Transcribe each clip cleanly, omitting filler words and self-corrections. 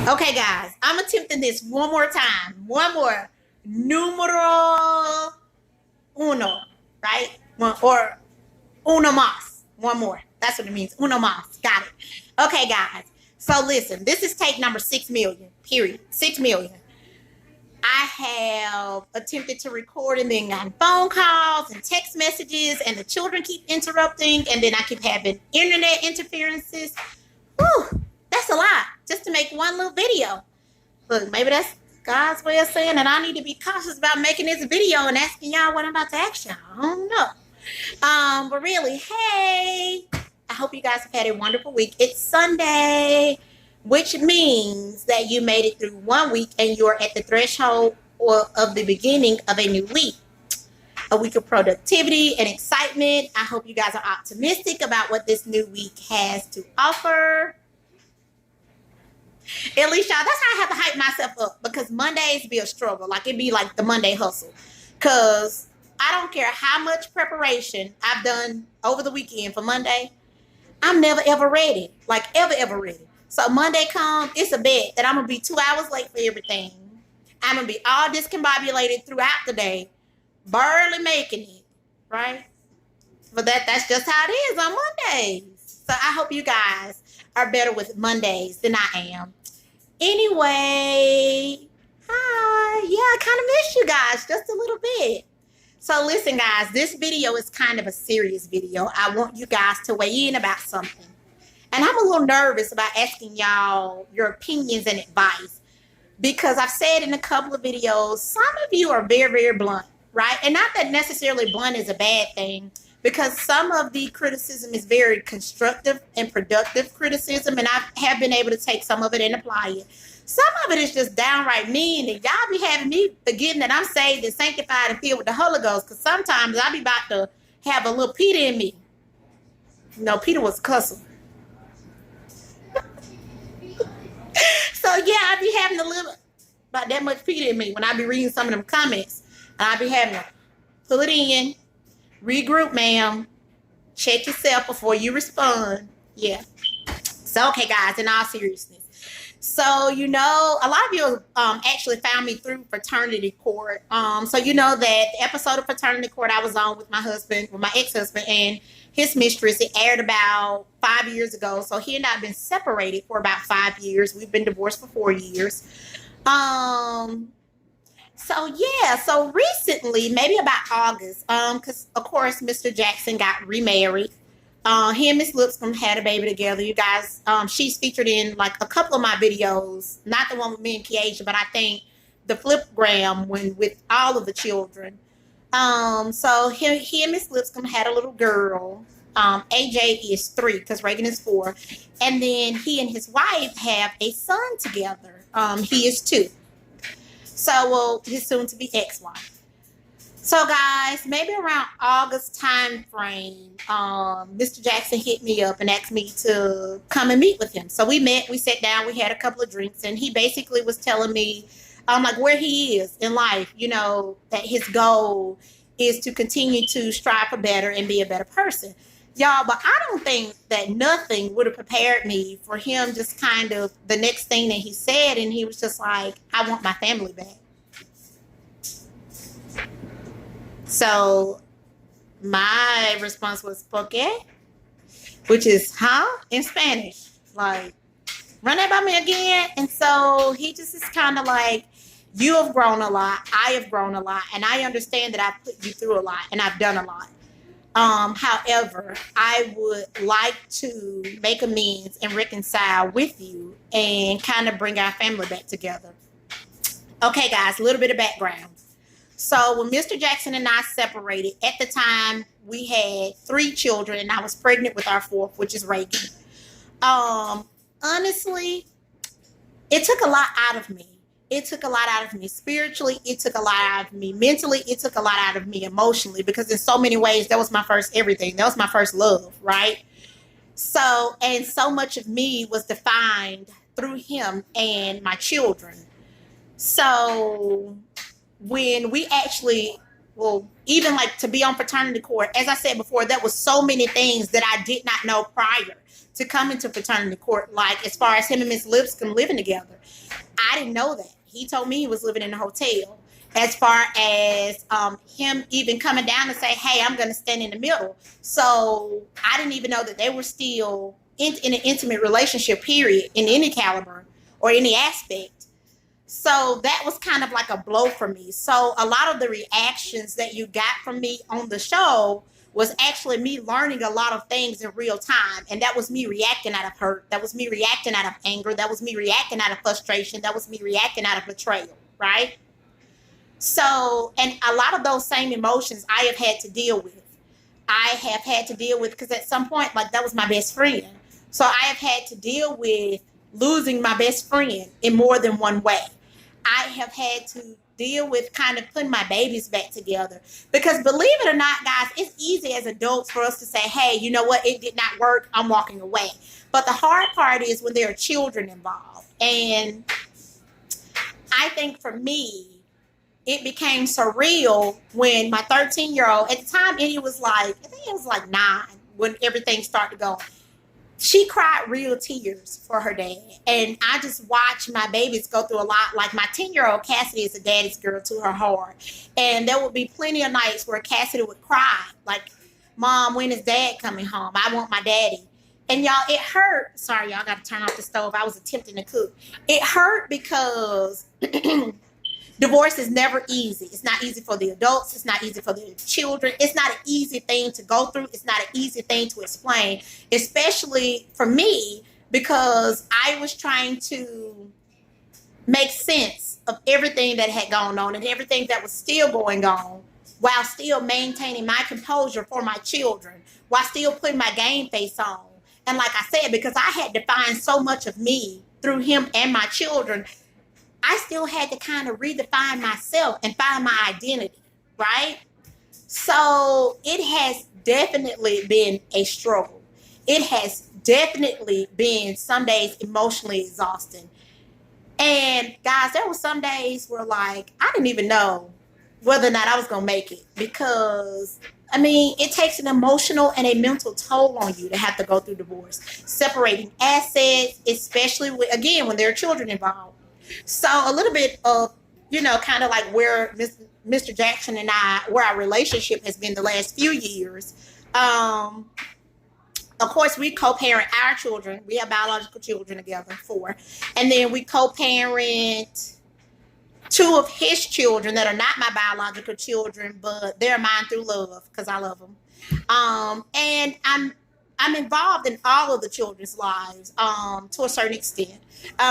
Okay, guys, I'm attempting this one more time. One more. Numero uno, right? Or uno más. One more. That's what it means. Uno más. Got it. Okay, guys. So listen, this is take number 6 million, period. 6 million. I have attempted to record and then gotten phone calls and text messages, and the children keep interrupting, and then I keep having internet interferences. Whew, that's a lot just to make one little video. Look, maybe that's God's way of saying that I need to be cautious about making this video and asking y'all what I'm about to ask y'all. I don't know. But really, hey, I hope you guys have had a wonderful week. It's Sunday, which means that you made it through 1 week and you're at the threshold of the beginning of a new week. A week of productivity and excitement. I hope you guys are optimistic about what this new week has to offer. At least, y'all, that's how I have to hype myself up, because Mondays be a struggle. Like, it'd be like the Monday hustle. Because I don't care how much preparation I've done over the weekend for Monday, I'm never, ever ready. Like, ever ready. So Monday comes, it's a bet that I'm going to be 2 hours late for everything. I'm going to be all discombobulated throughout the day, barely making it, right? But that's just how it is on Mondays. So I hope you guys are better with Mondays than I am. Anyway, hi. Yeah, I kind of miss you guys just a little bit. So listen, guys, this video is kind of a serious video. I want you guys to weigh in about something. And I'm a little nervous about asking y'all your opinions and advice, because I've said in a couple of videos, some of you are very, very blunt, right? And not that necessarily blunt is a bad thing, because some of the criticism is very constructive and productive criticism, and I have been able to take some of it and apply it. Some of it is just downright mean, and y'all be having me forgetting that I'm saved and sanctified and filled with the Holy Ghost, because sometimes I be about to have a little Peter in me. No, Peter was a cusser. So yeah, I be having a little, about that much Peter in me when I be reading some of them comments. And I be having to pull it in, regroup, ma'am, check yourself before you respond. Yeah. So, okay, guys, in all seriousness. So, you know, a lot of you actually found me through Fraternity Court. So, you know that the episode of Fraternity Court I was on with my husband, with my ex-husband and his mistress, it aired about 5 years ago. So he and I have been separated for about 5 years. We've been divorced for 4 years. So yeah, so recently, maybe about August, because of course Mr. Jackson got remarried. He and Miss Lipscomb had a baby together. You guys, she's featured in like a couple of my videos, not the one with me and Kiesha, but I think the Flipgram one with all of the children. So he and Miss Lipscomb had a little girl. AJ is 3 because Reagan is 4. And then he and his wife have a son together. He is 2. So, well, his soon-to-be ex-wife. So, guys, maybe around August time frame, Mr. Jackson hit me up and asked me to come and meet with him. So we met, we sat down, we had a couple of drinks, and he basically was telling me like where he is in life, you know, that his goal is to continue to strive for better and be a better person. Y'all, but I don't think that nothing would have prepared me for him just kind of the next thing that he said, and he was just like, I want my family back. So my response was, ¿por qué? Which is, huh? In Spanish. Like, run that by me again. And so he just is kind of like, you have grown a lot. I have grown a lot. And I understand that I've put you through a lot and I've done a lot. However, I would like to make amends and reconcile with you and kind of bring our family back together. Okay, guys, a little bit of background. So when Mr. Jackson and I separated, at the time we had 3 children and I was pregnant with our 4th, which is Reagan. Honestly, it took a lot out of me. It took a lot out of me spiritually. It took a lot out of me mentally. It took a lot out of me emotionally, because in so many ways, that was my first everything. That was my first love, right? So, and so much of me was defined through him and my children. So when we actually well, even like to be on fraternity court, as I said before, there was so many things that I did not know prior to coming to fraternity court. Like as far as him and Miss Lipscomb living together, I didn't know that. He told me he was living in a hotel. As far as him even coming down and say, "Hey, I'm going to stand in the middle," so I didn't even know that they were still in an intimate relationship. Period, in any caliber or any aspect. So that was kind of like a blow for me. So a lot of the reactions that you got from me on the show was actually me learning a lot of things in real time. And that was me reacting out of hurt. That was me reacting out of anger. That was me reacting out of frustration. That was me reacting out of betrayal, right? So, and a lot of those same emotions I have had to deal with. I have had to deal with, because at some point, like that was my best friend. So I have had to deal with losing my best friend in more than one way. I have had to deal with kind of putting my babies back together. Because believe it or not, guys, it's easy as adults for us to say, hey, you know what? It did not work. I'm walking away. But the hard part is when there are children involved. And I think for me, it became surreal when my 13-year-old, at the time, Eddie was like, I think it was like 9 when everything started to go. She cried real tears for her dad. And I just watched my babies go through a lot. Like my 10-year-old Cassidy is a daddy's girl to her heart. And there would be plenty of nights where Cassidy would cry. Like, Mom, when is Dad coming home? I want my daddy. And y'all, it hurt. Sorry, y'all got to turn off the stove. I was attempting to cook. It hurt because divorce is never easy. It's not easy for the adults. It's not easy for the children. It's not an easy thing to go through. It's not an easy thing to explain, especially for me, because I was trying to make sense of everything that had gone on and everything that was still going on while still maintaining my composure for my children, while still putting my game face on. And like I said, because I had defined so much of me through him and my children, I still had to kind of redefine myself and find my identity, right? So it has definitely been a struggle. It has definitely been some days emotionally exhausting. And guys, there were some days where like, I didn't even know whether or not I was going to make it, because I mean, it takes an emotional and a mental toll on you to have to go through divorce, separating assets, especially with, again, when there are children involved. So a little bit of, kind of like where Mr. Jackson and I, where our relationship has been the last few years. Of course, we co-parent our children. We have biological children together, 4. And then we co-parent 2 of his children that are not my biological children, but they're mine through love, because I love them. And I'm involved in all of the children's lives to a certain extent,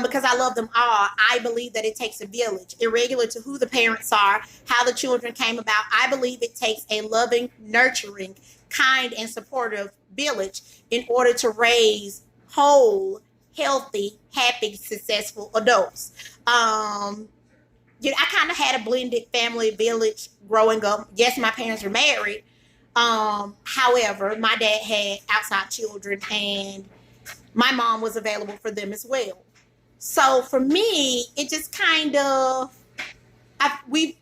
because I love them all. I believe that it takes a village, irregular to who the parents are, how the children came about. I believe it takes a loving, nurturing, kind, and supportive village in order to raise whole, healthy, happy, successful adults. I kind of had a blended family village growing up. Yes, my parents were married. However, my dad had outside children, and my mom was available for them as well. So for me, it just kind of, we've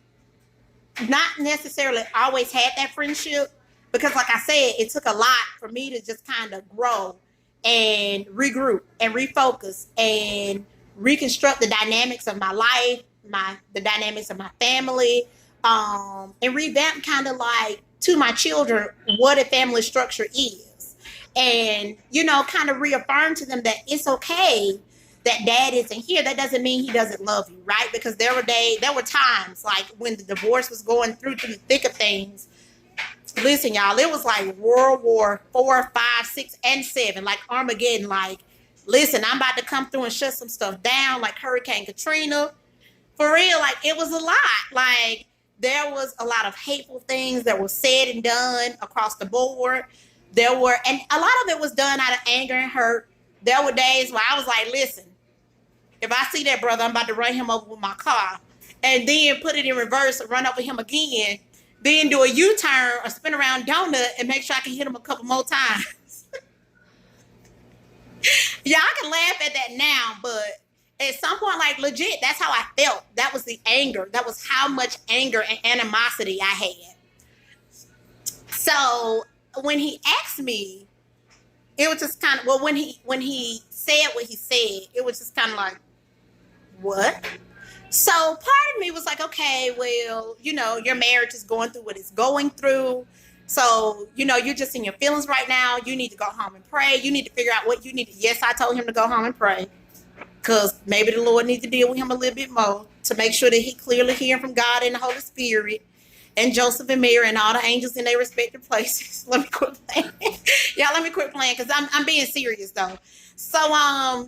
not necessarily always had that friendship, because like I said, it took a lot for me to just kind of grow and regroup and refocus and reconstruct the dynamics of my life, the dynamics of my family, and revamp kind of like to my children what a family structure is. And, kind of reaffirm to them that it's okay that dad isn't here. That doesn't mean he doesn't love you, right? Because there were times like when the divorce was going through the thick of things. Listen, y'all, it was like World War 4, 5, 6, and 7, like Armageddon. Like, listen, I'm about to come through and shut some stuff down, like Hurricane Katrina. For real, like, it was a lot. Like, there was a lot of hateful things that were said and done across the board. And a lot of it was done out of anger and hurt. There were days where I was like, listen, if I see that brother, I'm about to run him over with my car, and then put it in reverse and run over him again, then do a U-turn or spin around donut and make sure I can hit him a couple more times. Yeah, I can laugh at that now, but at some point, like, legit, that's how I felt. That was the anger. That was how much anger and animosity I had. So when he asked me, it was just kind of, well, when he said what he said, it was just kind of like, what? So part of me was like, okay, well, your marriage is going through what it's going through. So, you're just in your feelings right now. You need to go home and pray. You need to figure out what you need to. Yes, I told him to go home and pray because maybe the Lord needs to deal with him a little bit more to make sure that he clearly hearing from God and the Holy Spirit and Joseph and Mary and all the angels in their respective places. Let me quit playing. Y'all, let me quit playing because I'm being serious though. So, I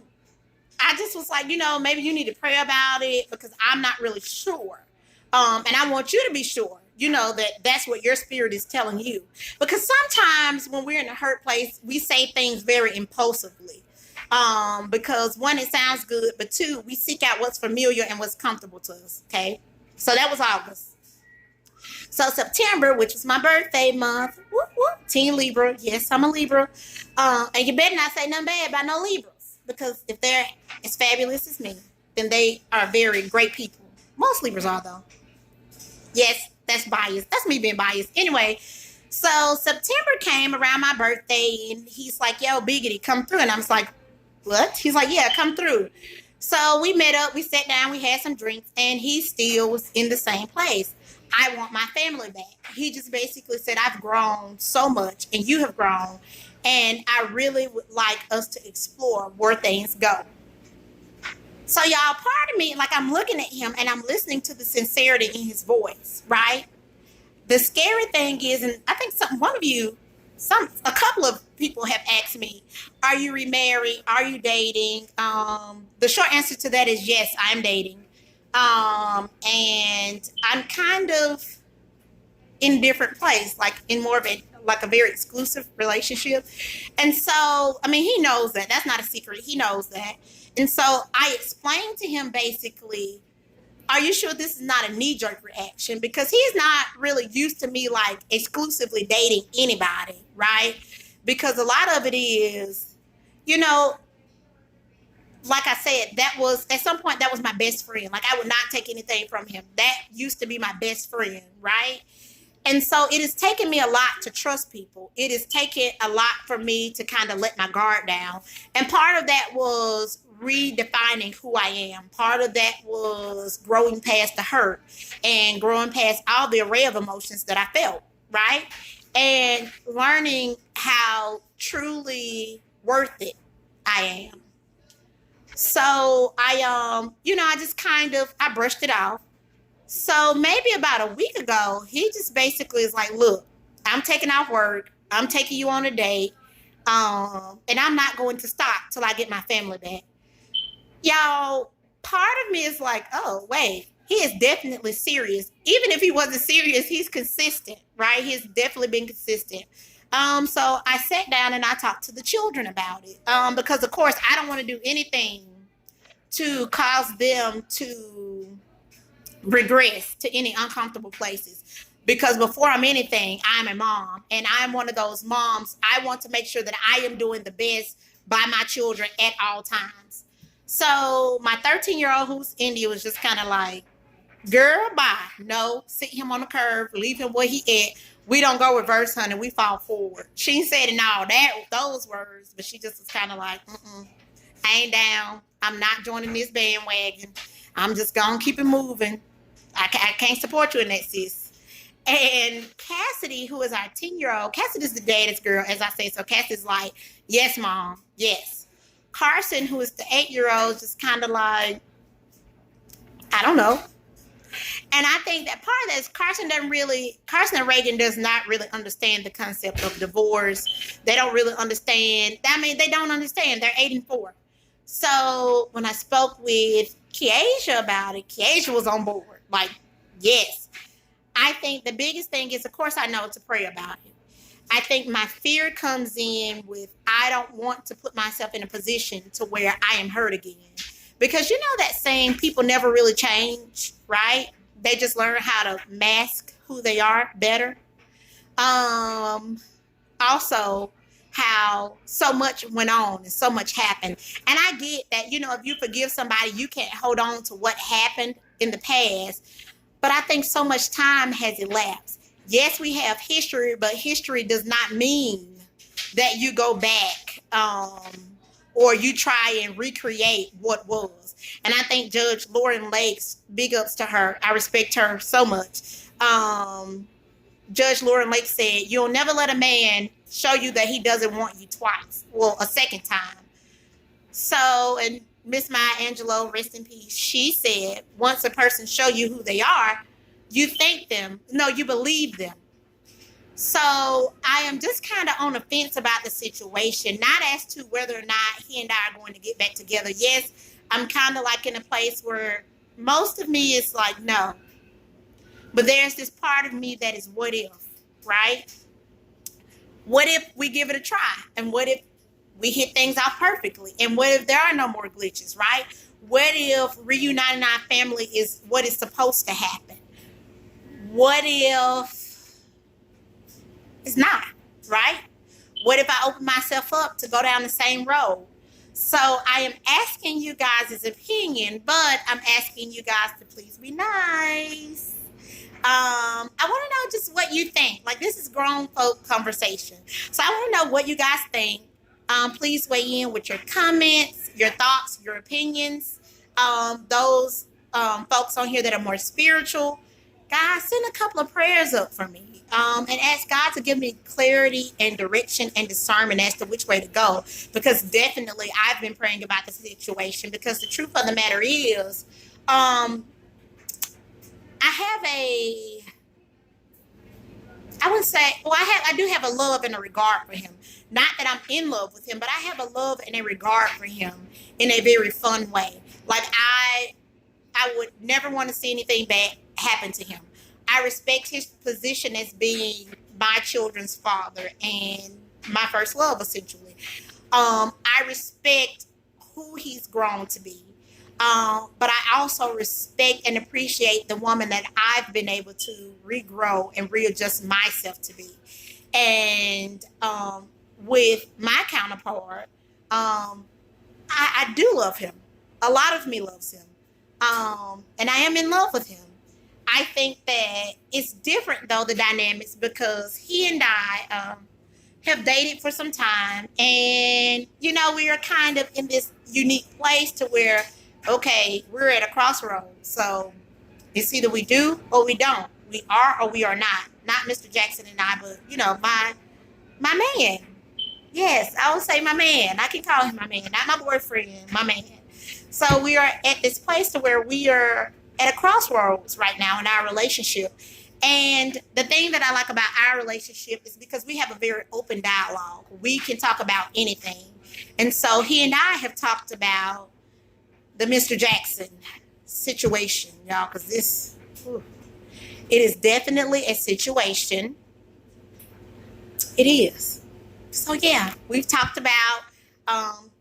just was like, maybe you need to pray about it because I'm not really sure. And I want you to be sure, that that's what your spirit is telling you. Because sometimes when we're in a hurt place, we say things very impulsively. Because one, it sounds good, but two, we seek out what's familiar and what's comfortable to us. Okay. So that was August. So September, which was my birthday month, whoop, whoop, Teen Libra. Yes, I'm a Libra. And you better not say nothing bad about no Libras. Because if they're as fabulous as me, then they are very great people. Most Libras are, though. Yes, that's biased. That's me being biased. Anyway, so September came around my birthday, and he's like, yo, Biggity, come through. And I was like, what? He's like, yeah, come through. So we met up, we sat down, we had some drinks, and he still was in the same place. I want my family back. He just basically said, I've grown so much, and you have grown, and I really would like us to explore where things go. So y'all, part of me, like I'm looking at him and I'm listening to the sincerity in his voice, right? The scary thing is, and I think a couple of people have asked me, are you remarried? Are you dating? The short answer to that is yes, I'm dating. And I'm kind of in a different place, like in more of a very exclusive relationship. And so, I mean, he knows that. That's not a secret. He knows that. And so I explained to him basically, are you sure this is not a knee-jerk reaction? Because he's not really used to me like exclusively dating anybody, right? Because a lot of it is, like I said, that was at some point that was my best friend. Like I would not take anything from him. That used to be my best friend, right? And so it has taken me a lot to trust people. It has taken a lot for me to kind of let my guard down. And part of that was redefining who I am. Part of that was growing past the hurt and growing past all the array of emotions that I felt, right? And learning how truly worth it I am. So I just I brushed it off. So maybe about a week ago, he just basically is like, look, I'm taking off work. I'm taking you on a date. And I'm not going to stop till I get my family back. Y'all, part of me is like, oh, wait, he is definitely serious. Even if he wasn't serious, he's consistent, right? He's definitely been consistent. So I sat down and I talked to the children about it. Because of course I don't want to do anything to cause them to regress to any uncomfortable places. Because before I'm anything, I'm a mom, and I'm one of those moms. I want to make sure that I am doing the best by my children at all times. So my 13-year-old who's India was just kind of like, girl, bye. No, sit him on the curve, leave him where he at. We don't go reverse, honey. We fall forward. She said it all those words, but she just was kind of like, I ain't down. I'm not joining this bandwagon. I'm just gonna keep it moving. I can't support you in that, sis. And Cassidy, who is our 10-year-old, Cassidy is the daddy's girl, as I say. So Cassidy's like, yes, mom, yes. Carson, who is the 8-year-old, just kind of like, I don't know. And I think that part of that is Carson and Reagan does not really understand the concept of divorce. They don't really understand. I mean, they don't understand. They're 8 and 4. So when I spoke with Keisha about it, Keisha was on board. Like, yes. I think the biggest thing is, of course, I know to pray about it. I think my fear comes in with, I don't want to put myself in a position to where I am hurt again. Because you know that saying, people never really change, right? They just learn how to mask who they are better. Also, how so much went on and so much happened. And I get that, if you forgive somebody, you can't hold on to what happened in the past. But I think so much time has elapsed. Yes, we have history, but history does not mean that you go back or you try and recreate what was. And I think Judge Lauren Lakes, big ups to her. I respect her so much. Judge Lauren Lake said, "You'll never let a man show you that he doesn't want you twice, well, a second time." So, and Miss Maya Angelou, rest in peace, she said, once a person show you who they are, you thank them. No, you believe them. So I am just kind of on the fence about the situation, not as to whether or not he and I are going to get back together. Yes, I'm kind of like in a place where most of me is like, no. But there's this part of me that is what if, right? What if we give it a try? And what if we hit things off perfectly? And what if there are no more glitches, right? What if reuniting our family is what is supposed to happen? What if it's not, right? What if I open myself up to go down the same road? So I am asking you guys' opinion, but I'm asking you guys to please be nice. I want to know just what you think. Like, this is grown folk conversation. So I want to know what you guys think. Please weigh in with your comments, your thoughts, your opinions. Those folks on here that are more spiritual, guys, send a couple of prayers up for me. And ask God to give me clarity and direction and discernment as to which way to go. Because definitely I've been praying about the situation, because the truth of the matter is, I would say, well, I do have a love and a regard for him. Not that I'm in love with him, but I have a love and a regard for him in a very fun way. Like, I would never want to see anything bad happen to him. I respect his position as being my children's father and my first love, essentially. I respect who he's grown to be. But I also respect and appreciate the woman that I've been able to regrow and readjust myself to be. And with my counterpart, I do love him. A lot of me loves him. And I am in love with him. I think that it's different, though, the dynamics, because he and I have dated for some time. And, you know, we are kind of in this unique place to where, okay, we're at a crossroads. So it's either we do or we don't. We are or we are not. Not Mr. Jackson and I, but, you know, my man. Yes, I would say my man. I can call him my man, not my boyfriend, my man. So we are at this place to where we are at a crossroads right now in our relationship. And the thing that I like about our relationship is because we have a very open dialogue. We can talk about anything. And so he and I have talked about the Mr. Jackson situation, y'all, because it is definitely a situation. It is. So yeah, we've talked about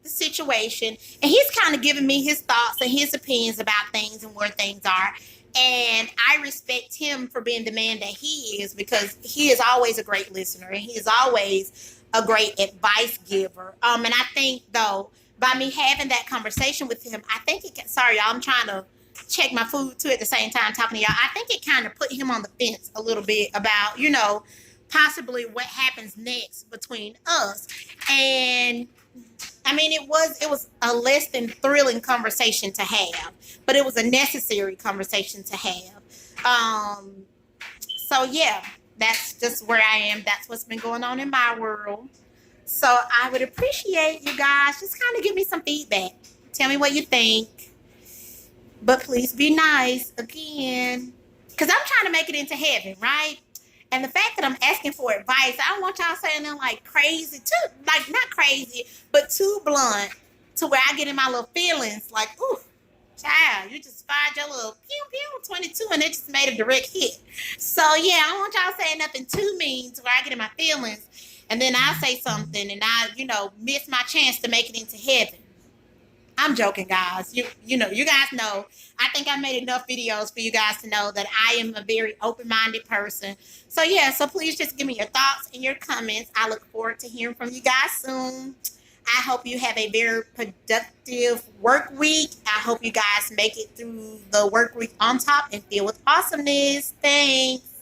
the situation, and he's kind of giving me his thoughts and his opinions about things and where things are. And I respect him for being the man that he is, because he is always a great listener and he is always a great advice giver. And I think, though, by me having that conversation with him, I think it can, sorry, y'all, I'm trying to check my food too at the same time talking to y'all. I think it kind of put him on the fence a little bit about, you know, possibly what happens next between us. And I mean, it was a less than thrilling conversation to have, but it was a necessary conversation to have. So yeah, that's just where I am. That's what's been going on in my world. So I would appreciate you guys just kind of give me some feedback. Tell me what you think, but please be nice again, because I'm trying to make it into heaven, right? And the fact that I'm asking for advice, I don't want y'all saying them like crazy, too, like not crazy, but too blunt to where I get in my little feelings like, ooh, child, you just fired your little pew pew 22 and it just made a direct hit. So yeah, I don't want y'all saying nothing too mean to where I get in my feelings and then I say something and I, you know, miss my chance to make it into heaven. I'm joking, guys. You know, you guys know. I think I made enough videos for you guys to know that I am a very open-minded person. So, yeah, so please just give me your thoughts and your comments. I look forward to hearing from you guys soon. I hope you have a very productive work week. I hope you guys make it through the work week on top and filled with awesomeness. Thanks.